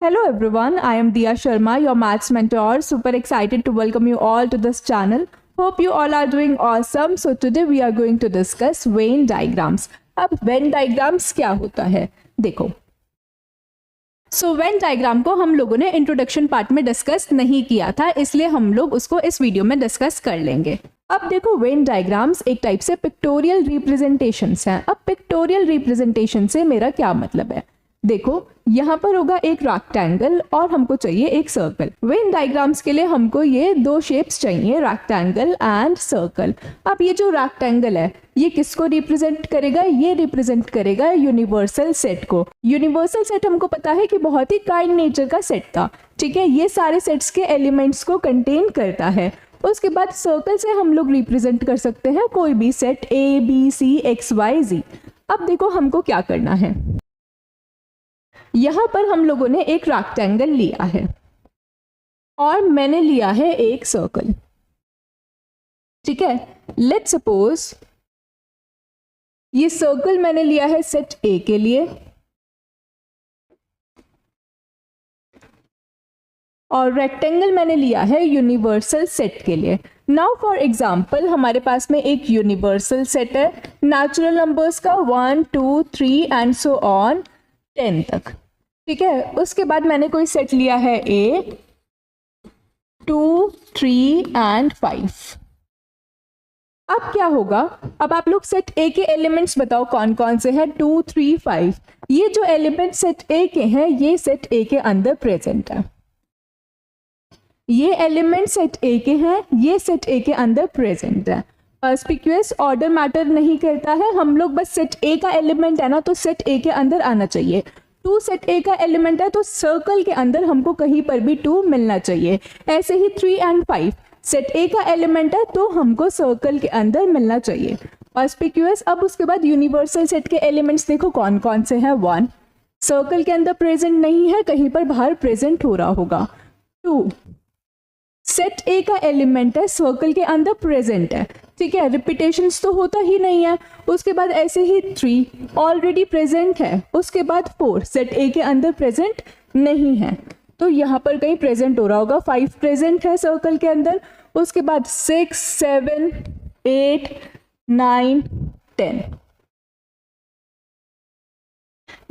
Hello everyone, I am Diya Sharma, your maths mentor. Super excited to welcome you all to this channel. Hope you all are doing awesome. So today we are going to discuss Venn diagrams. अब Venn diagrams क्या होता है देखो. So Venn diagram को हम लोगों ने introduction part में डिस्कस नहीं किया था, इसलिए हम लोग उसको इस वीडियो में डिस्कस कर लेंगे. अब देखो वेन डायग्राम्स एक टाइप से पिक्टोरियल रिप्रेजेंटेशंस हैं. अब पिक्टोरियल रिप्रेजेंटेशन से मेरा क्या मतलब है, देखो यहाँ पर होगा एक रेक्टेंगल और हमको चाहिए एक सर्कल. वेन डायग्राम्स के लिए हमको ये दो शेप्स चाहिए, रेक्टेंगल एंड सर्कल. अब ये जो रेक्टेंगल है ये किसको रिप्रेजेंट करेगा, ये रिप्रेजेंट करेगा यूनिवर्सल सेट को. यूनिवर्सल सेट हमको पता है कि बहुत ही काइंड नेचर का सेट था, ठीक है. ये सारे सेट्स के एलिमेंट्स को कंटेन करता है. उसके बाद सर्कल से हम लोग रिप्रेजेंट कर सकते हैं कोई भी set A B C X Y Z. अब देखो हमको क्या करना है, यहाँ पर हम लोगों ने एक रेक्टेंगल लिया है और मैंने लिया है एक सर्कल, ठीक है. लेट्स सपोज ये सर्कल मैंने लिया है सेट ए के लिए और रेक्टेंगल मैंने लिया है यूनिवर्सल सेट के लिए. नाउ फॉर एग्जांपल हमारे पास में एक यूनिवर्सल सेट है नेचुरल नंबर्स का 1 2 3 एंड सो ऑन 10 तक, ठीक है. उसके बाद मैंने कोई सेट लिया है ए 2 3 एंड 5. अब क्या होगा, अब आप लोग सेट ए के एलिमेंट्स बताओ कौन कौन से हैं. 2 3 5. ये जो एलिमेंट सेट ए के हैं ये सेट ए के अंदर प्रेजेंट है. ये एलिमेंट सेट ए के हैं, ये सेट ए के अंदर प्रेजेंट है. पर्सपिक्यूअस ऑर्डर मैटर नहीं करता है, हम लोग बस सेट ए का एलिमेंट है ना तो सेट ए के अंदर आना चाहिए. 2 सेट ए का एलिमेंट है तो सर्कल के अंदर हमको कहीं पर भी 2 मिलना चाहिए. ऐसे ही 3 एंड 5 सेट ए का एलिमेंट है तो हमको सर्कल के अंदर मिलना चाहिए. पर्सपिक्यूअस. अब उसके बाद यूनिवर्सल सेट के एलिमेंट्स देखो कौन कौन से हैं. 1 सर्कल के अंदर प्रेजेंट नहीं है, कहीं पर बाहर प्रेजेंट हो रहा होगा. 2 सेट ए का एलिमेंट है, सर्कल के अंदर प्रेजेंट है, ठीक है. रिपीटेशंस तो होता ही नहीं है. उसके बाद ऐसे ही 3 ऑलरेडी प्रेजेंट है. उसके बाद 4 सेट ए के अंदर प्रेजेंट नहीं है तो यहाँ पर कहीं प्रेजेंट हो रहा होगा. 5 प्रेजेंट है सर्कल के अंदर. उसके बाद 6 7 8 9 10.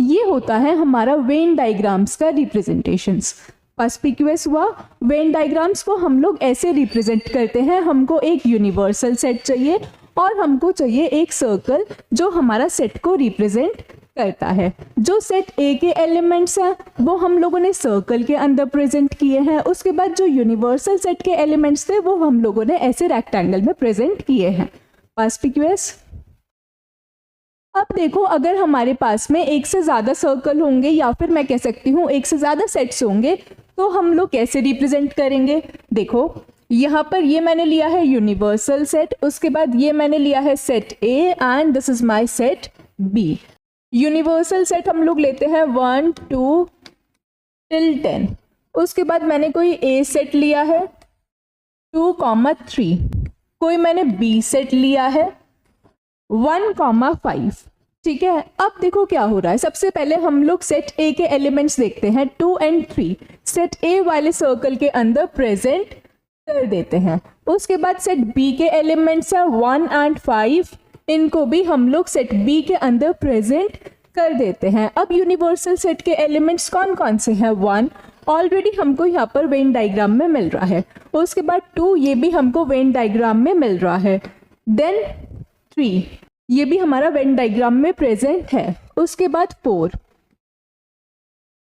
ये होता है हमारा वेन डायग्राम्स का रिप्रेजेंटेशंस. पर्सपिक्यूअस हुआ. वेन डायग्राम्स को हम लोग ऐसे रिप्रेजेंट करते हैं, हमको एक यूनिवर्सल सेट चाहिए और हमको चाहिए एक सर्कल जो हमारा सेट को रिप्रेजेंट करता है. जो सेट ए के एलिमेंट्स हैं वो हम लोगों ने सर्कल के अंदर प्रेजेंट किए हैं. उसके बाद जो यूनिवर्सल सेट के एलिमेंट्स थे वो हम लोगों ने ऐसे रेक्टेंगल में प्रेजेंट किए हैं. पर्सपिक्यूअस. अब देखो अगर हमारे पास में एक से ज़्यादा सर्कल होंगे या फिर मैं कह सकती हूँ एक से ज़्यादा सेट्स होंगे तो हम लोग कैसे रिप्रेजेंट करेंगे. देखो यहाँ पर ये मैंने लिया है यूनिवर्सल सेट, उसके बाद ये मैंने लिया है set A and this is my set B. Universal set हम लोग लेते हैं 1 2 till 10. उसके बाद मैंने कोई ए सेट लिया है 2 3. कोई मैंने बी सेट लिया है 1 5, ठीक है. अब देखो क्या हो रहा है, सबसे पहले हम लोग सेट ए के एलिमेंट्स देखते हैं. 2 and 3 सेट ए वाले सर्कल के अंदर प्रेजेंट कर देते हैं. उसके बाद सेट बी के एलिमेंट्स हैं 1 and 5, इनको भी हम लोग सेट बी के अंदर प्रेजेंट कर देते हैं. अब यूनिवर्सल सेट के एलिमेंट्स कौन कौन से हैं. 1 ऑलरेडी हमको यहाँ पर वेन डायग्राम में मिल रहा है. उसके बाद 2 ये भी हमको वेन डायग्राम में मिल रहा है. देन 3 ये भी हमारा वेन डायग्राम में प्रेजेंट है. उसके बाद 4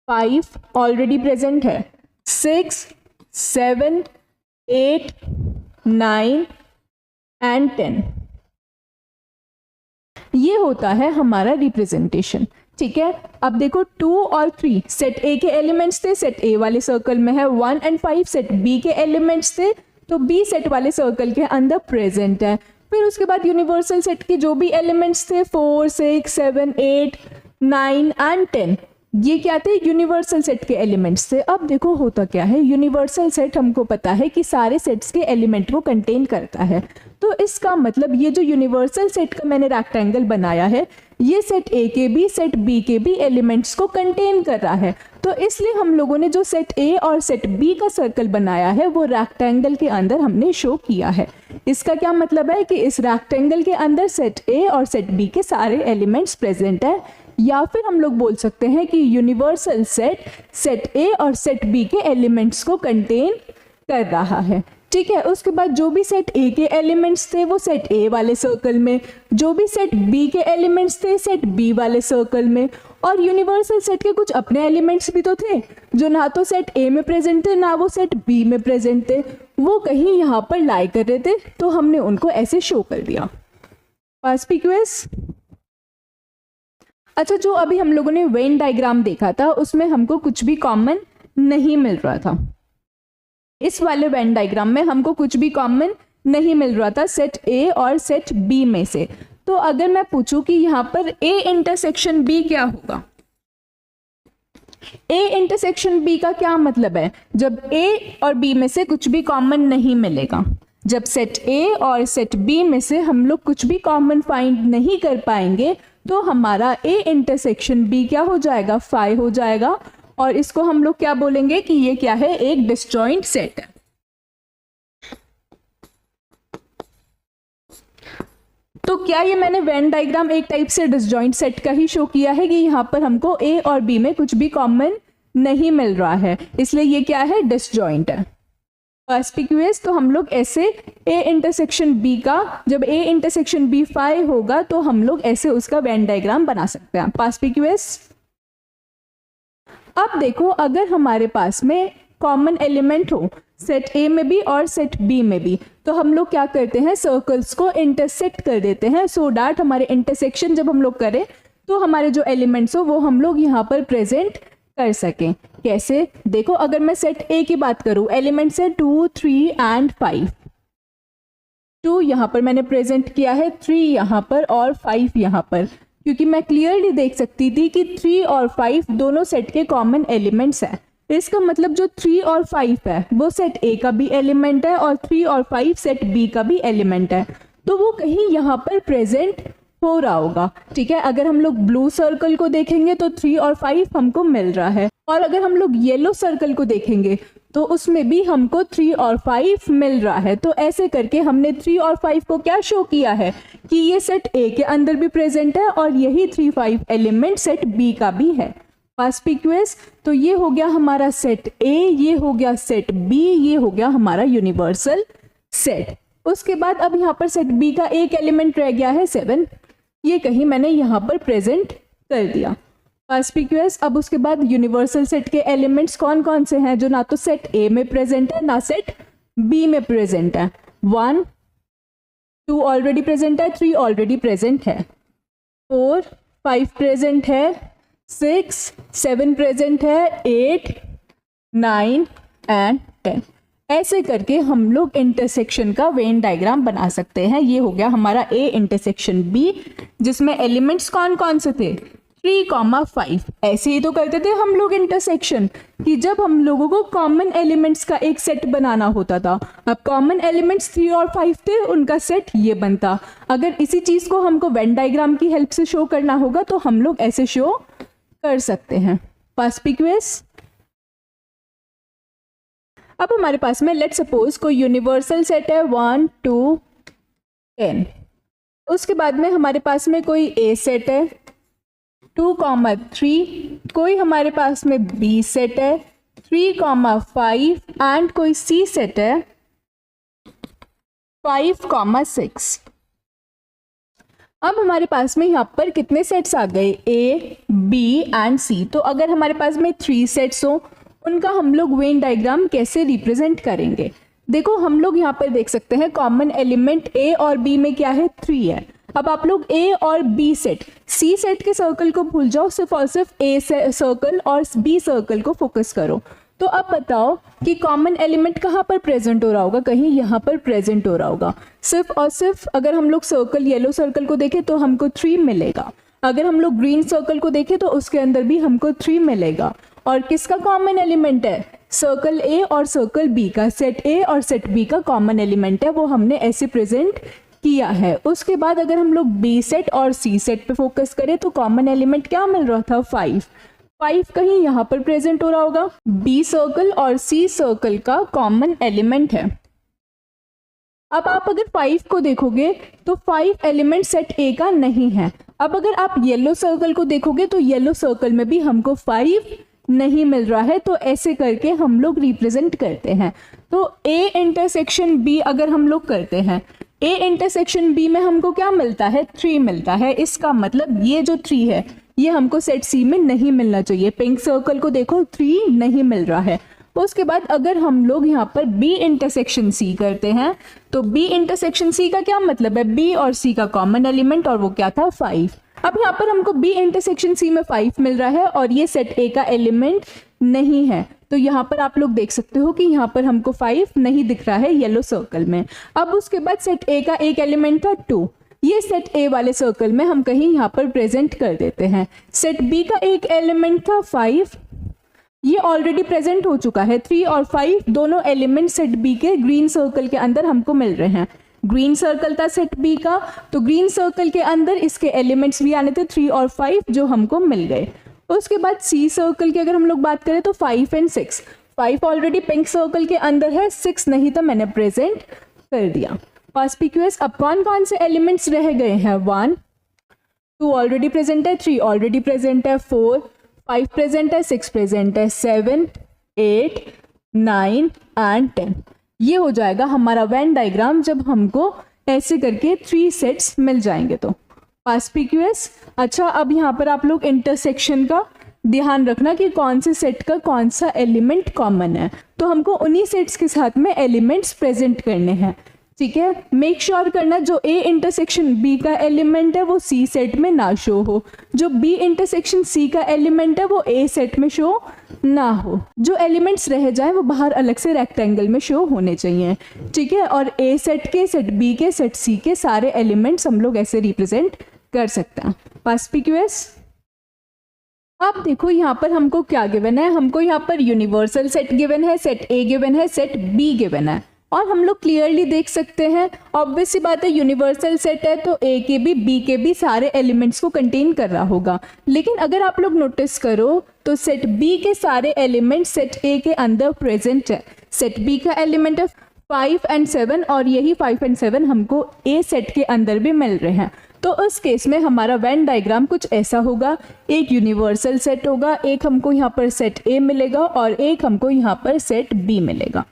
5 ऑलरेडी प्रेजेंट है. 6 7 8 9 एंड 10. ये होता है हमारा रिप्रेजेंटेशन, ठीक है. अब देखो 2 और 3 सेट ए के एलिमेंट्स थे, सेट ए वाले सर्कल में है. 1 and 5 सेट बी के एलिमेंट्स थे तो बी सेट वाले सर्कल के अंदर प्रेजेंट है. फिर उसके बाद यूनिवर्सल सेट के जो भी एलिमेंट्स थे 4 6 7 8 9 एंड 10 ये क्या थे, यूनिवर्सल सेट के एलिमेंट्स थे. अब देखो होता क्या है, यूनिवर्सल सेट हमको पता है कि सारे सेट्स के एलिमेंट को कंटेन करता है. तो इसका मतलब ये जो यूनिवर्सल सेट का मैंने रेक्टेंगल बनाया है ये सेट ए के भी सेट बी के भी एलिमेंट्स को कंटेन कर रहा है. तो तो इसलिए हम लोगों ने जो सेट ए और सेट बी का सर्कल बनाया है वो रेक्टेंगल के अंदर हमने शो किया है। इसका क्या मतलब है कि इस रेक्टेंगल के अंदर सेट ए और सेट बी के सारे एलिमेंट्स प्रेजेंट है, या फिर हम लोग बोल सकते हैं कि यूनिवर्सल सेट सेट ए और सेट बी के एलिमेंट्स को कंटेन कर रहा है। ठीक है, उसके बाद जो भी सेट ए के एलिमेंट्स थे वो सेट ए वाले सर्कल में, जो भी सेट बी के एलिमेंट्स थे सेट बी वाले सर्कल में, और यूनिवर्सल सेट के कुछ अपने एलिमेंट्स भी तो थे जो ना तो सेट ए में प्रेजेंट थे ना वो सेट बी में प्रेजेंट थे, वो कहीं यहाँ पर लाई कर रहे थे, तो हमने उनको ऐसे शो कर दिया। पर्स्पिक्यूअस। अच्छा, जो अभी हम लोगों ने वेन डायग्राम देखा था उसमें हमको कुछ भी कॉमन नहीं मिल रहा था। इस वाले वेन डायग्राम में हमको कुछ भी कॉमन नहीं मिल रहा था सेट ए और सेट बी में से। तो अगर मैं पूछूं कि यहाँ पर ए इंटरसेक्शन बी क्या होगा, ए इंटरसेक्शन बी का क्या मतलब है? जब ए और बी में से कुछ भी कॉमन नहीं मिलेगा, जब सेट ए और सेट बी में से हम लोग कुछ भी कॉमन फाइंड नहीं कर पाएंगे, तो हमारा ए इंटरसेक्शन बी क्या हो जाएगा? फाई हो जाएगा। और इसको हम लोग क्या बोलेंगे कि ये क्या है? एक डिसजॉइंट सेट है। तो क्या ये मैंने वेन डायग्राम एक टाइप से डिसजॉइंट सेट का ही शो किया है कि यहाँ पर हमको ए और बी में कुछ भी कॉमन नहीं मिल रहा है, इसलिए ये क्या है? डिसजॉइंट है। पर्स्पिक्यूअस। तो हम लोग ऐसे ए इंटरसेक्शन बी का, जब ए इंटरसेक्शन बी फाई होगा तो हम लोग ऐसे उसका वेन डायग्राम बना सकते हैं। पर्स्पिक्यूअस। अब देखो, अगर हमारे पास में कॉमन एलिमेंट हो सेट ए में भी और सेट बी में भी, तो हम लोग क्या करते हैं? सर्कल्स को इंटरसेक्ट कर देते हैं, सो डैट हमारे इंटरसेक्शन जब हम लोग करें तो हमारे जो एलिमेंट्स हो वो हम लोग यहाँ पर प्रेजेंट कर सकें। कैसे? देखो, अगर मैं सेट ए की बात करूँ, एलिमेंट्स है 2, 3 एंड 5। 2 यहाँ पर मैंने प्रेजेंट किया है, 3 यहाँ पर और 5 यहाँ पर, क्योंकि मैं क्लियरली देख सकती थी कि 3 और 5 दोनों सेट के कॉमन एलिमेंट्स हैं। इसका मतलब जो 3 और 5 है वो सेट ए का भी एलिमेंट है और 3 और 5 सेट बी का भी एलिमेंट है, तो वो कहीं यहाँ पर प्रेजेंट हो रहा होगा। ठीक है, अगर हम लोग ब्लू सर्कल को देखेंगे तो 3 और 5 हमको मिल रहा है, और अगर हम लोग येलो सर्कल को देखेंगे तो उसमें भी हमको 3 और 5 मिल रहा है। तो ऐसे करके हमने 3 और 5 को क्या शो किया है कि ये सेट ए के अंदर भी प्रेजेंट है और यही 3, 5 एलिमेंट सेट बी का भी है। पर्स्पिक्यूअस। तो ये हो गया हमारा सेट ए, ये हो गया सेट बी, ये हो गया हमारा यूनिवर्सल सेट। उसके बाद अब यहाँ पर सेट बी का एक एलिमेंट रह गया है 7, ये कहीं मैंने यहाँ पर प्रेजेंट कर दिया। पर्स्पिक्यूअस। अब उसके बाद यूनिवर्सल सेट के एलिमेंट्स कौन कौन से हैं जो ना तो सेट ए में प्रेजेंट है ना सेट बी में प्रेजेंट है? 1, 2 ऑलरेडी प्रेजेंट है, 3 ऑलरेडी प्रेजेंट है, 4, 5 प्रेजेंट है, 6, 7 प्रेजेंट है, 8, 9 एंड 10। ऐसे करके हम लोग इंटरसेक्शन का वेन डायग्राम बना सकते हैं। ये हो गया हमारा ए इंटरसेक्शन बी, जिसमें एलिमेंट्स कौन कौन से थे? 3, 5। ऐसे ही तो करते थे हम लोग इंटरसेक्शन, कि जब हम लोगों को कॉमन एलिमेंट्स का एक सेट बनाना होता था। अब कॉमन एलिमेंट्स 3 और 5 थे, उनका सेट ये बनता। अगर इसी चीज को हमको वेन डायग्राम की हेल्प से शो करना होगा तो हम लोग ऐसे शो कर सकते हैं। पर्स्पिक्यूअस। अब हमारे पास में लेट्स सपोज कोई यूनिवर्सल सेट है 1, 2, 10। उसके बाद में हमारे पास में कोई ए सेट है 2, 3, कोई हमारे पास में बी सेट है 3, 5 एंड कोई सी सेट है 5, 6। अब हमारे पास में यहाँ पर कितने सेट्स आ गए? ए, बी एंड सी। तो अगर हमारे पास में 3 सेट्स हो, उनका हम लोग वेन डायग्राम कैसे रिप्रेजेंट करेंगे? देखो, हम लोग यहाँ पर देख सकते हैं कॉमन एलिमेंट ए और बी में क्या है? 3 है। अब आप लोग ए और बी सेट, सी सेट के सर्कल को भूल जाओ, सिर्फ और सिर्फ ए सर्कल और बी सर्कल को फोकस करो। तो अब बताओ कि कॉमन एलिमेंट कहाँ पर प्रेजेंट हो रहा होगा? कहीं यहाँ पर प्रेजेंट हो रहा होगा। सिर्फ और सिर्फ अगर हम लोग सर्कल, येलो सर्कल को देखें तो हमको 3 मिलेगा। अगर हम लोग ग्रीन सर्कल को देखें तो उसके अंदर भी हमको 3 मिलेगा। और किसका कॉमन एलिमेंट है? सर्कल ए और सर्कल बी का। सेट ए और सेट बी का कॉमन एलिमेंट है, वो हमने ऐसे प्रेजेंट किया है। उसके बाद अगर हम लोग बी सेट और सी सेट पे फोकस करें तो कॉमन एलिमेंट क्या मिल रहा था? 5। 5 कहीं यहाँ पर प्रेजेंट हो रहा होगा। बी सर्कल और सी सर्कल का कॉमन एलिमेंट है। अब आप अगर 5 को देखोगे तो 5 एलिमेंट सेट ए का नहीं है। अब अगर आप येलो सर्कल को देखोगे तो येलो सर्कल में भी हमको 5 नहीं मिल रहा है। तो ऐसे करके हम लोग रिप्रेजेंट करते हैं। तो ए इंटरसेक्शन बी अगर हम लोग करते हैं, ए इंटरसेक्शन बी में हमको क्या मिलता है, 3 मिलता है। इसका मतलब ये जो 3 है ये हमको सेट सी में नहीं मिलना चाहिए। पिंक सर्कल को देखो 3 नहीं मिल रहा है। उसके बाद अगर हम लोग यहाँ पर बी इंटरसेक्शन सी करते हैं तो बी इंटरसेक्शन सी का क्या मतलब है, बी और सी का कॉमन एलिमेंट, और वो क्या था, 5। अब यहाँ पर हमको बी इंटरसेक्शन सी में 5 मिल रहा है और ये सेट ए का एलिमेंट नहीं है। तो यहाँ पर आप लोग देख सकते हो कि यहाँ पर हमको 5 नहीं दिख रहा है येलो सर्कल में। अब उसके बाद सेट ए का एक एलिमेंट था 2, ये सेट ए वाले सर्कल में हम कहीं यहाँ पर प्रेजेंट कर देते हैं। सेट बी का एक एलिमेंट था 5, ये ऑलरेडी प्रेजेंट हो चुका है। 3 और 5 दोनों एलिमेंट सेट बी के ग्रीन सर्कल के अंदर हमको मिल रहे हैं। ग्रीन सर्कल था सेट बी का, तो ग्रीन सर्कल के अंदर इसके एलिमेंट्स भी आने थे 3 और 5 जो हमको मिल गए। उसके बाद सी सर्कल की अगर हम लोग बात करें तो 5 एंड 6, 5 ऑलरेडी पिंक सर्कल के अंदर है, 6 नहीं तो मैंने प्रेजेंट कर दिया। पर्स्पिक्यूअस अब कौन कौन से एलिमेंट्स रह गए हैं, 1, 2 ऑलरेडी प्रेजेंट है, 3 ऑलरेडी प्रेजेंट है, 4, 5 प्रेजेंट है, 6 प्रेजेंट है, 7, 8, 9 एंड 10। ये हो जाएगा हमारा वेन डायग्राम जब हमको ऐसे करके 3 सेट्स मिल जाएंगे तो। पर्स्पिक्यूअस, अच्छा अब यहाँ पर आप लोग इंटरसेक्शन का ध्यान रखना कि कौन से सेट का कौन सा एलिमेंट कॉमन है, तो हमको उन्हीं सेट्स के साथ में एलिमेंट्स प्रेजेंट करने हैं। ठीक है, मेक श्योर करना जो ए इंटरसेक्शन बी का एलिमेंट है वो सी सेट में ना शो हो, जो बी इंटरसेक्शन सी का एलिमेंट है वो ए सेट में शो ना हो। जो एलिमेंट्स रह जाए वो बाहर अलग से रेक्टेंगल में शो होने चाहिए। ठीक है, और ए सेट के, सेट बी के, सेट सी के सारे एलिमेंट्स हम लोग ऐसे रिप्रेजेंट कर सकते हैं। पर्स्पिक्यूअस, अब देखो यहाँ पर हमको क्या गिवन है, हमको यहाँ पर यूनिवर्सल सेट गिवन है, सेट ए गिवन है, सेट बी गिवन है, और हम लोग क्लियरली देख सकते हैं, ऑब्वियस सी बात है यूनिवर्सल सेट है तो ए के भी बी के भी सारे एलिमेंट्स को कंटेन कर रहा होगा। लेकिन अगर आप लोग नोटिस करो तो सेट बी के सारे एलिमेंट्स सेट ए के अंदर प्रेजेंट है। सेट बी का एलिमेंट है 5 एंड 7 और यही 5 एंड 7 हमको ए सेट के अंदर भी मिल रहे हैं। तो उस केस में हमारा वेन डायग्राम कुछ ऐसा होगा, एक यूनिवर्सल सेट होगा, एक हमको यहाँ पर सेट ए मिलेगा और एक हमको यहाँ पर सेट बी मिलेगा।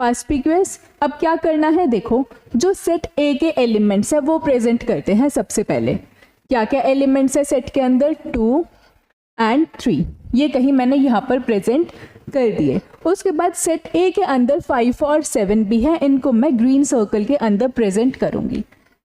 पर्स्पिक्यूअस, अब क्या करना है, देखो जो सेट ए के एलिमेंट्स है वो प्रेजेंट करते हैं। सबसे पहले क्या क्या एलिमेंट्स है सेट के अंदर, 2 एंड 3, ये कहीं मैंने यहाँ पर प्रेजेंट कर दिए। उसके बाद सेट ए के अंदर 5 और 7 भी है, इनको मैं ग्रीन सर्कल के अंदर प्रेजेंट करूँगी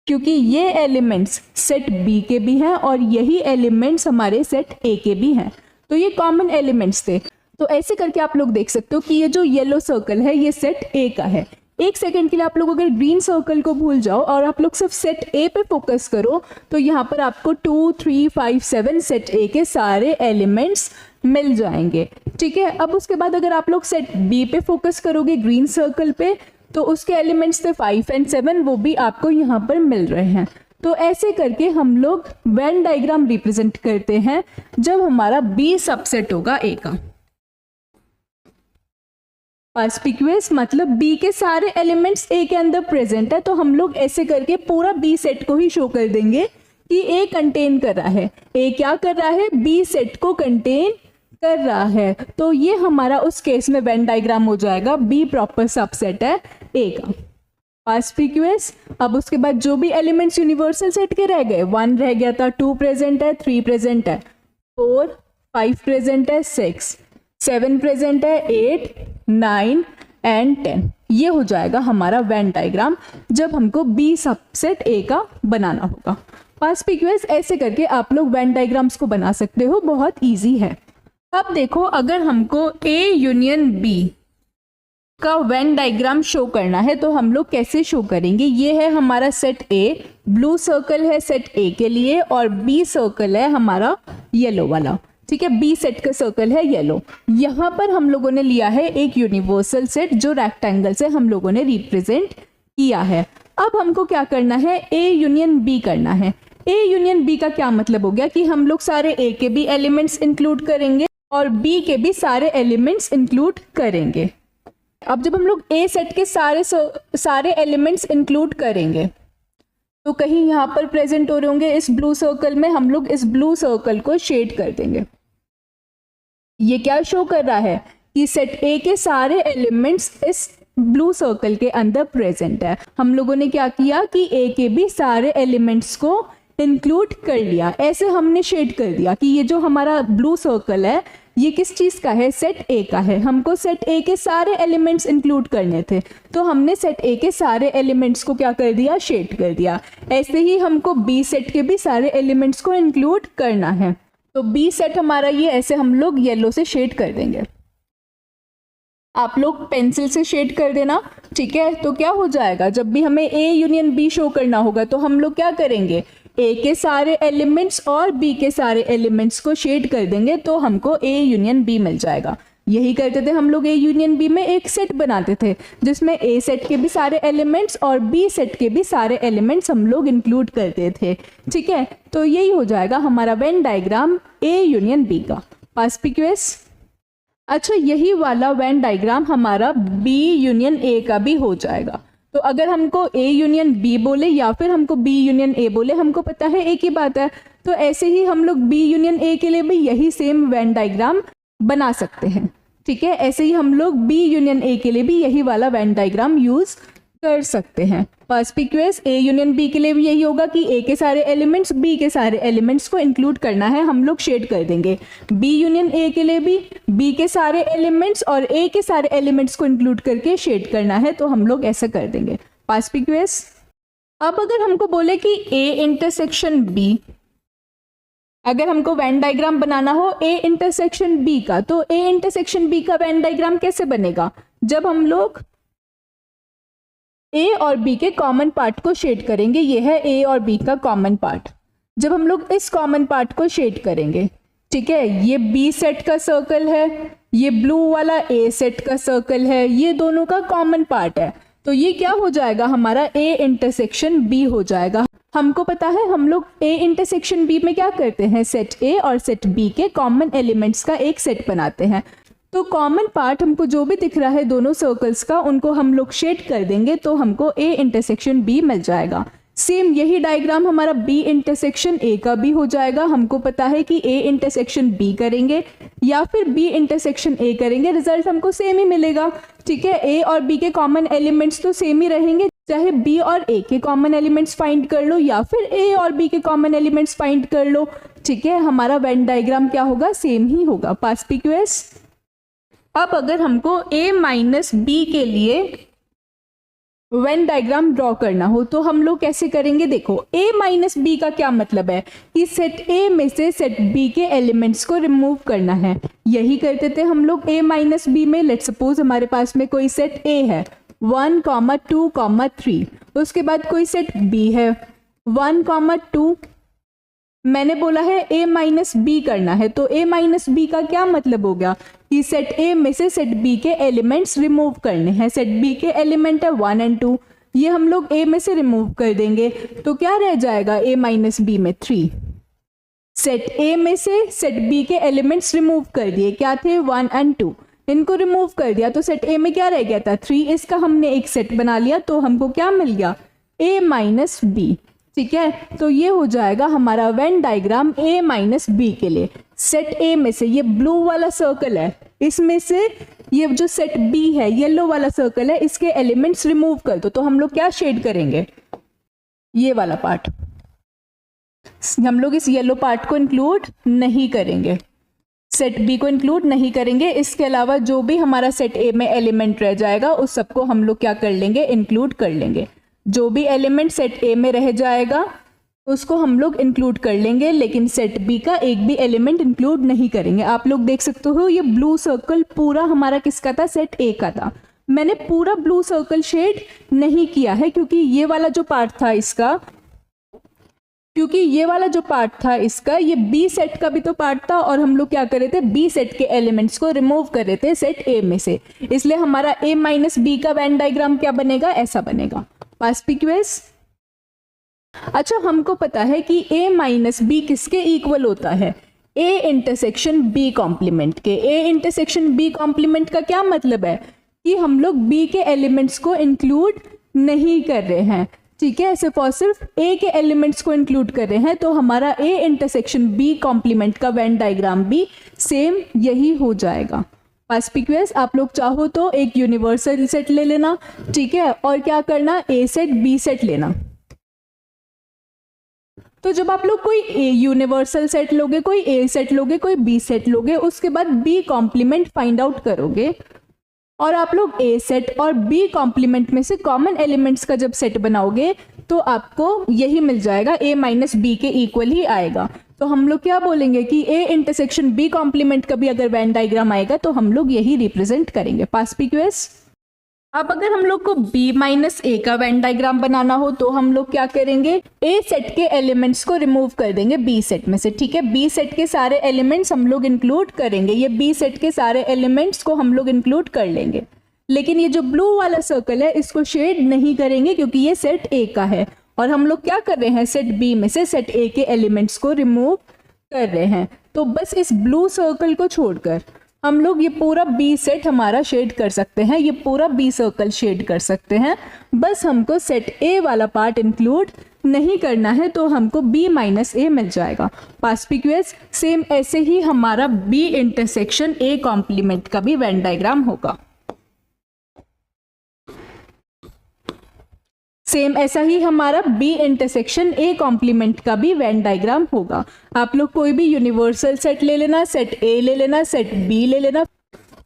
क्योंकि ये एलिमेंट्स सेट बी के भी हैं और यही एलिमेंट्स हमारे सेट ए के भी हैं, तो ये कॉमन एलिमेंट्स थे। तो ऐसे करके आप लोग देख सकते हो कि ये जो येलो सर्कल है ये सेट ए का है। एक सेकंड के लिए आप लोग अगर ग्रीन सर्कल को भूल जाओ और आप लोग सिर्फ सेट ए पे फोकस करो तो यहाँ पर आपको 2, 3, 5, 7 सेट ए के सारे एलिमेंट्स मिल जाएंगे। ठीक है, अब उसके बाद अगर आप लोग सेट बी पे फोकस करोगे ग्रीन सर्कल पे तो उसके एलिमेंट्स थे 5 एंड 7, वो भी आपको यहाँ पर मिल रहे हैं। तो ऐसे करके हम लोग वेन डायग्राम रिप्रेजेंट करते हैं जब हमारा बी सबसेट होगा ए का। पर्स्पिक्यूअस मतलब बी के सारे एलिमेंट्स ए के अंदर प्रेजेंट है, तो हम लोग ऐसे करके पूरा बी सेट को ही शो कर देंगे कि ए कंटेन कर रहा है। ए क्या कर रहा है, बी सेट को कंटेन कर रहा है। तो ये हमारा उस केस में वेन डायग्राम हो जाएगा, बी प्रॉपर सबसेट है ए का। पर्स्पिक्यूअस, अब उसके बाद जो भी एलिमेंट्स यूनिवर्सल सेट के रह गए, 1 रह गया था, 2 प्रेजेंट है, 3 प्रेजेंट है, 4, 5 प्रेजेंट है, 6, 7 प्रेजेंट है, 8, 9 एंड 10। ये हो जाएगा हमारा वेन डायग्राम जब हमको बी सबसेट ए का बनाना होगा। पर्स्पिक्यूअस, ऐसे करके आप लोग वेन डायग्राम्स को बना सकते हो, बहुत ईजी है। अब देखो अगर हमको ए यूनियन बी का वेन डायग्राम शो करना है तो हम लोग कैसे शो करेंगे। ये है हमारा सेट ए, ब्लू सर्कल है सेट ए के लिए और बी सर्कल है हमारा येलो वाला। ठीक है, बी सेट का सर्कल है येलो। यहाँ पर हम लोगों ने लिया है एक यूनिवर्सल सेट जो रेक्टेंगल से हम लोगों ने रिप्रेजेंट किया है। अब हमको क्या करना है, ए यूनियन बी करना है। ए यूनियन बी का क्या मतलब हो गया कि हम लोग सारे ए के भी एलिमेंट्स इंक्लूड करेंगे और बी के भी सारे एलिमेंट्स इंक्लूड करेंगे। अब जब हम लोग ए सेट के सारे एलिमेंट्स इंक्लूड करेंगे तो कहीं यहाँ पर प्रेजेंट हो रहे होंगे इस ब्लू सर्कल में, हम लोग इस ब्लू सर्कल को शेड कर देंगे। ये क्या शो कर रहा है कि सेट ए के सारे एलिमेंट्स इस ब्लू सर्कल के अंदर प्रेजेंट है। हम लोगों ने क्या किया कि ए के भी सारे एलिमेंट्स को इंक्लूड कर लिया, ऐसे हमने शेड कर दिया कि ये जो हमारा ब्लू सर्कल है ये किस चीज का है, सेट ए का है। हमको सेट ए के सारे एलिमेंट्स इंक्लूड करने थे तो हमने सेट ए के सारे एलिमेंट्स को क्या कर दिया, शेड कर दिया। ऐसे ही हमको बी सेट के भी सारे एलिमेंट्स को इंक्लूड करना है, तो बी सेट हमारा ये ऐसे हम लोग येलो से शेड कर देंगे। आप लोग पेंसिल से शेड कर देना, ठीक है। तो क्या हो जाएगा, जब भी हमें ए यूनियन बी शो करना होगा तो हम लोग क्या करेंगे, ए के सारे एलिमेंट्स और बी के सारे एलिमेंट्स को शेड कर देंगे तो हमको ए यूनियन बी मिल जाएगा। यही करते थे हम लोग, ए यूनियन बी में एक सेट बनाते थे जिसमें ए सेट के भी सारे एलिमेंट्स और बी सेट के भी सारे एलिमेंट्स हम लोग इंक्लूड करते थे, ठीक है। तो यही हो जाएगा हमारा Venn diagram A union B का। पर्स्पिक्यूअस। अच्छा, यही वाला वेन डायग्राम हमारा बी यूनियन ए का भी हो जाएगा। तो अगर हमको ए यूनियन बी बोले या फिर हमको बी यूनियन ए बोले, हमको पता है एक ही बात है। तो ऐसे ही हम लोग बी यूनियन ए के लिए भी यही सेम वेन डायग्राम बना सकते हैं, ठीक है। ऐसे ही हम लोग बी यूनियन ए के लिए भी यही वाला वेन डायग्राम यूज कर सकते हैं। पर्स्पिक्यूअस। ए यूनियन बी के लिए भी यही होगा कि ए के सारे एलिमेंट्स बी के सारे एलिमेंट्स को इंक्लूड करना है, हम लोग शेड कर देंगे। बी यूनियन ए के लिए भी बी के सारे एलिमेंट्स और ए के सारे एलिमेंट्स को इंक्लूड करके शेड करना है, तो हम लोग ऐसा कर देंगे। पर्स्पिक्यूअस। अब अगर हमको बोले कि ए इंटरसेक्शन बी, अगर हमको वेन डायग्राम बनाना हो ए इंटरसेक्शन बी का, तो ए इंटरसेक्शन बी का वेन डायग्राम कैसे बनेगा, जब हम लोग ए और बी के कॉमन पार्ट को शेड करेंगे। ये है ए और बी का कॉमन पार्ट। जब हम लोग इस कॉमन पार्ट को शेड करेंगे, ठीक है, ये बी सेट का सर्कल है, ये ब्लू वाला ए सेट का सर्कल है, ये दोनों का कॉमन पार्ट है, तो ये क्या हो जाएगा, हमारा ए इंटरसेक्शन बी हो जाएगा। हमको पता है हम लोग ए इंटरसेक्शन बी में क्या करते हैं, सेट ए और सेट बी के कॉमन एलिमेंट्स का एक सेट बनाते हैं। तो कॉमन पार्ट हमको जो भी दिख रहा है दोनों सर्कल्स का, उनको हम लोग शेड कर देंगे तो हमको ए इंटरसेक्शन बी मिल जाएगा। सेम यही डायग्राम हमारा बी इंटरसेक्शन ए का भी हो जाएगा। हमको पता है कि ए इंटरसेक्शन बी करेंगे या फिर बी इंटरसेक्शन ए करेंगे, रिजल्ट हमको सेम ही मिलेगा, ठीक है। ए और बी के कॉमन एलिमेंट्स तो सेम ही रहेंगे, चाहे बी और ए के कॉमन एलिमेंट्स फाइंड कर लो या फिर ए और बी के कॉमन एलिमेंट्स फाइंड कर लो, ठीक है। हमारा वेन डायग्राम क्या होगा, सेम ही होगा। पर्स्पिक्यूअस। अब अगर हमको a माइनस बी के लिए वेन डायग्राम ड्रॉ करना हो तो हम लोग कैसे करेंगे, देखो a माइनस बी का क्या मतलब है कि सेट a में से सेट b के एलिमेंट्स को रिमूव करना है। यही करते थे हम लोग a माइनस बी में। लेट्स सपोज हमारे पास में कोई सेट a है 1, 2, 3, उसके बाद कोई सेट b है 1, 2, मैंने बोला है a माइनस बी करना है, तो a माइनस बी का क्या मतलब हो गया कि सेट a में से सेट b के एलिमेंट्स रिमूव करने हैं। सेट b के एलिमेंट है 1 और 2, ये हम लोग a में से रिमूव कर देंगे, तो क्या रह जाएगा a माइनस बी में 3। सेट a में से सेट b के एलिमेंट्स रिमूव कर दिए, क्या थे 1 और 2, इनको रिमूव कर दिया तो सेट a में क्या रह गया था 3। इसका हमने एक सेट बना लिया तो हमको क्या मिल गया, a माइनस बी, ठीक है। तो ये हो जाएगा हमारा Venn diagram a minus B के लिए। सेट a में से ये ब्लू वाला सर्कल है, इसमें से ये जो सेट b है येलो वाला सर्कल है, इसके एलिमेंट्स रिमूव कर दो, तो हम लोग क्या शेड करेंगे, ये वाला पार्ट। हम लोग इस येलो पार्ट को इंक्लूड नहीं करेंगे, सेट b को इंक्लूड नहीं करेंगे। इसके अलावा जो भी हमारा सेट a में एलिमेंट रह जाएगा उस सबको हम लोग क्या कर लेंगे, इंक्लूड कर लेंगे। जो भी एलिमेंट सेट a में रह जाएगा उसको हम लोग इंक्लूड कर लेंगे, लेकिन सेट b का एक भी एलिमेंट इंक्लूड नहीं करेंगे। आप लोग देख सकते हो ये ब्लू सर्कल पूरा हमारा किसका था, सेट a का था। मैंने पूरा ब्लू सर्कल शेड नहीं किया है क्योंकि ये वाला जो पार्ट था इसका, ये बी सेट का भी तो पार्ट था और हम लोग क्या कर रहे थे, बी सेट के एलिमेंट्स को रिमूव कर रहे थे सेट ए में से, इसलिए हमारा a माइनस बी का वेन डायग्राम क्या बनेगा, ऐसा बनेगा। पर्स्पिक्यूअस। अच्छा, हमको पता है कि a माइनस बी किसके इक्वल होता है, A इंटरसेक्शन B कॉम्प्लीमेंट के। A इंटरसेक्शन B कॉम्प्लीमेंट का क्या मतलब है कि हम लोग B के एलिमेंट्स को इंक्लूड नहीं कर रहे हैं, ठीक है, सिर्फ और सिर्फ A के एलिमेंट्स को इंक्लूड कर रहे हैं। तो हमारा A इंटरसेक्शन B कॉम्प्लीमेंट का वेन डायग्राम भी सेम यही हो जाएगा। पास्पिक्यूअस आप लोग चाहो तो एक यूनिवर्सल सेट ले लेना, ठीक है, और क्या करना, A सेट B सेट लेना। तो जब आप लोग कोई यूनिवर्सल सेट लोगे, कोई A सेट लोगे, कोई B सेट लोगे, उसके बाद B कॉम्प्लीमेंट फाइंड आउट करोगे और आप लोग A सेट और B कॉम्प्लीमेंट में से कॉमन एलिमेंट्स का जब सेट बनाओगे तो आपको यही मिल जाएगा, A माइनस B के इक्वल ही आएगा। तो हम लोग क्या बोलेंगे कि A इंटरसेक्शन B कॉम्प्लीमेंट का भी अगर वेन डायग्राम आएगा तो हम लोग यही रिप्रेजेंट करेंगे। पास्पिक्यूअस। अब अगर हम लोग को B माइनस A का वेन डायग्राम बनाना हो तो हम लोग क्या करेंगे, A सेट के एलिमेंट्स को रिमूव कर देंगे B सेट में से, ठीक है। B सेट के सारे एलिमेंट्स हम लोग इंक्लूड करेंगे, ये B सेट के सारे एलिमेंट्स को हम लोग इंक्लूड कर लेंगे। लेकिन ये जो ब्लू वाला सर्कल है इसको शेड नहीं करेंगे क्योंकि ये सेट A का है और हम लोग क्या कर रहे हैं, सेट B में से सेट A के एलिमेंट्स को रिमूव कर रहे हैं। तो बस इस ब्लू सर्कल को छोड़कर हम लोग ये पूरा B सेट हमारा शेड कर सकते हैं, ये पूरा B सर्कल शेड कर सकते हैं। बस हमको सेट A वाला पार्ट इंक्लूड नहीं करना है तो हमको B माइनस A मिल जाएगा। पास्पिक्यूअस। सेम ऐसे ही हमारा B इंटरसेक्शन A कॉम्प्लीमेंट का भी वेन डायग्राम होगा। सेम ऐसा ही हमारा B इंटरसेक्शन A कॉम्प्लीमेंट का भी वेन डायग्राम होगा। आप लोग कोई भी यूनिवर्सल सेट ले लेना, सेट A ले लेना, सेट B ले लेना,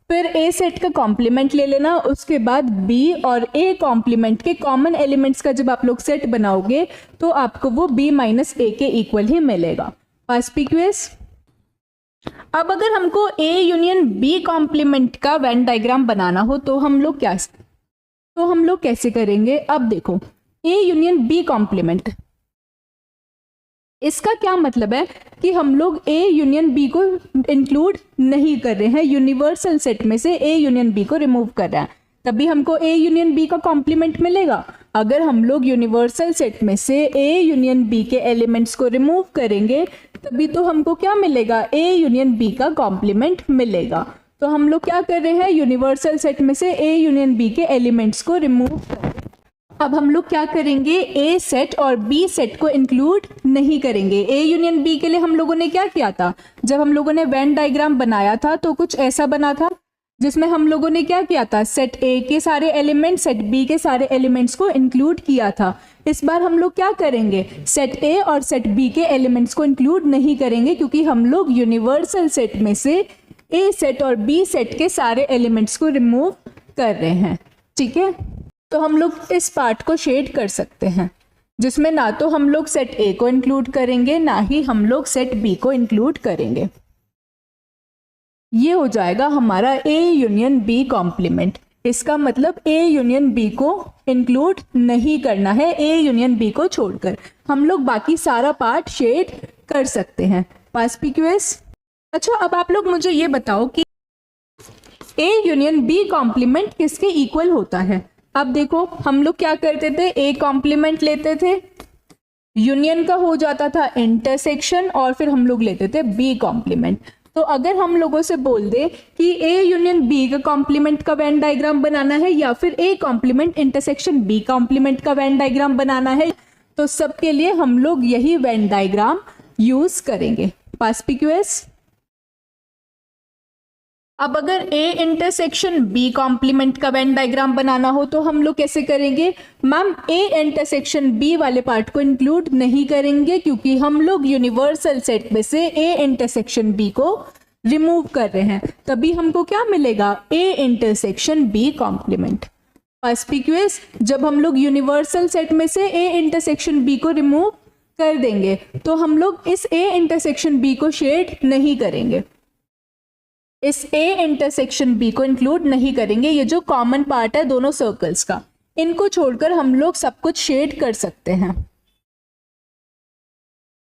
फिर A सेट का कॉम्प्लीमेंट ले लेना, उसके बाद B और A कॉम्प्लीमेंट के कॉमन एलिमेंट्स का जब आप लोग सेट बनाओगे तो आपको वो B माइनस A के इक्वल ही मिलेगा। पास्पिक्यूअस। अब अगर हमको A यूनियन B कॉम्प्लीमेंट का वेन डायग्राम बनाना हो तो हम लोग कैसे करेंगे। अब देखो, A यूनियन B कॉम्प्लीमेंट, इसका क्या मतलब है कि हम लोग A यूनियन B को इंक्लूड नहीं कर रहे हैं, यूनिवर्सल सेट में से A यूनियन B को रिमूव कर रहे हैं, तभी हमको A यूनियन B का कॉम्प्लीमेंट मिलेगा। अगर हम लोग यूनिवर्सल सेट में से A यूनियन B के एलिमेंट्स को रिमूव करेंगे तभी तो हमको क्या मिलेगा, A यूनियन B का कॉम्प्लीमेंट मिलेगा। तो हम लोग क्या कर रहे हैं, यूनिवर्सल सेट में से A यूनियन B के एलिमेंट्स को रिमूव कर रहे हैं। अब हम लोग क्या करेंगे, A सेट और B सेट को इंक्लूड नहीं करेंगे। A यूनियन B के लिए हम लोगों ने क्या किया था, जब हम लोगों ने वेन डायग्राम बनाया था तो कुछ ऐसा बना था जिसमें हम लोगों ने क्या किया था, सेट A के सारे एलिमेंट्स सेट B के सारे एलिमेंट्स को इंक्लूड किया था। इस बार हम लोग क्या करेंगे, सेट A और सेट B के एलिमेंट्स को इंक्लूड नहीं करेंगे क्योंकि हम लोग यूनिवर्सल सेट में से A सेट और B सेट के सारे एलिमेंट्स को रिमूव कर रहे हैं, ठीक है। तो हम लोग इस पार्ट को शेड कर सकते हैं जिसमें ना तो हम लोग सेट A को इंक्लूड करेंगे ना ही हम लोग सेट B को इंक्लूड करेंगे। ये हो जाएगा हमारा A यूनियन B कॉम्प्लीमेंट। इसका मतलब A यूनियन B को इंक्लूड नहीं करना है, A यूनियन B को छोड़कर हम लोग बाकी सारा पार्ट शेड कर सकते हैं। पास्पिक्यूअस। अच्छा, अब आप लोग मुझे ये बताओ कि A यूनियन B कॉम्प्लीमेंट किसके इक्वल होता है। अब देखो, हम लोग क्या करते थे, A कॉम्प्लीमेंट लेते थे, यूनियन का हो जाता था इंटरसेक्शन और फिर हम लोग लेते थे B कॉम्प्लीमेंट। तो अगर हम लोगों से बोल दे कि A यूनियन B का कॉम्प्लीमेंट का वेन डायग्राम बनाना है या फिर A complement intersection B complement का वेन डायग्राम बनाना है तो सबके लिए हम लोग यही वेन डायग्राम यूज करेंगे। पास्पिक्यूअस। अब अगर A इंटरसेक्शन B कॉम्प्लीमेंट का वेन डायग्राम बनाना हो तो हम लोग कैसे करेंगे, मैम A इंटरसेक्शन B वाले पार्ट को इंक्लूड नहीं करेंगे क्योंकि हम लोग यूनिवर्सल सेट में से A इंटरसेक्शन B को रिमूव कर रहे हैं, तभी हमको क्या मिलेगा, A इंटरसेक्शन B कॉम्प्लीमेंट। पास्पिक्यूअस। जब हम लोग यूनिवर्सल सेट में से A इंटरसेक्शन B को रिमूव कर देंगे तो हम लोग इस A इंटरसेक्शन B को शेड नहीं करेंगे, इस A इंटरसेक्शन B को इंक्लूड नहीं करेंगे। ये जो कॉमन पार्ट है दोनों सर्कल्स का, इनको छोड़कर हम लोग सब कुछ शेड कर सकते हैं।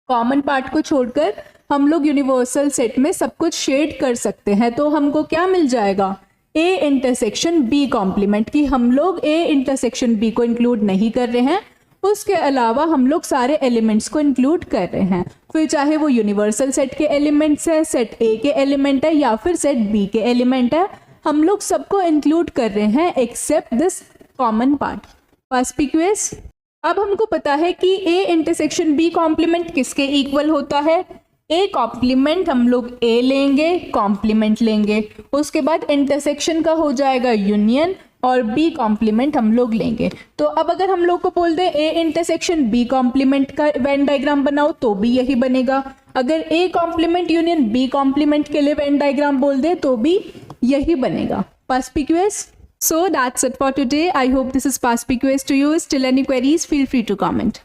कॉमन पार्ट को छोड़कर हम लोग यूनिवर्सल सेट में सब कुछ शेड कर सकते हैं। तो हमको क्या मिल जाएगा, A इंटरसेक्शन B कॉम्प्लीमेंट की हम लोग A इंटरसेक्शन B को इंक्लूड नहीं कर रहे हैं, उसके अलावा हम लोग सारे एलिमेंट्स को इंक्लूड कर रहे हैं फिर चाहे वो यूनिवर्सल सेट के एलिमेंट्स है, सेट ए के एलिमेंट है या फिर सेट बी के एलिमेंट है, हम लोग सबको इंक्लूड कर रहे हैं एक्सेप्ट दिस कॉमन पार्ट पर्स्पिक्यूअस। अब हमको पता है कि ए इंटरसेक्शन बी कॉम्प्लीमेंट किसके इक्वल होता है। ए कॉम्प्लीमेंट हम लोग ए लेंगे, कॉम्प्लीमेंट लेंगे, उसके बाद इंटरसेक्शन का हो जाएगा यूनियन और बी कॉम्प्लीमेंट हम लोग लेंगे। तो अब अगर हम लोग को बोल दे ए इंटरसेक्शन बी कॉम्प्लीमेंट का वेन डायग्राम बनाओ तो भी यही बनेगा। अगर A complement union B complement के लिए वेन डायग्राम बोल दे तो भी यही बनेगा। पर्स्पिक्यूअस। So that's it for today. I hope this is perspicuous to you. Still any queries, feel free to comment.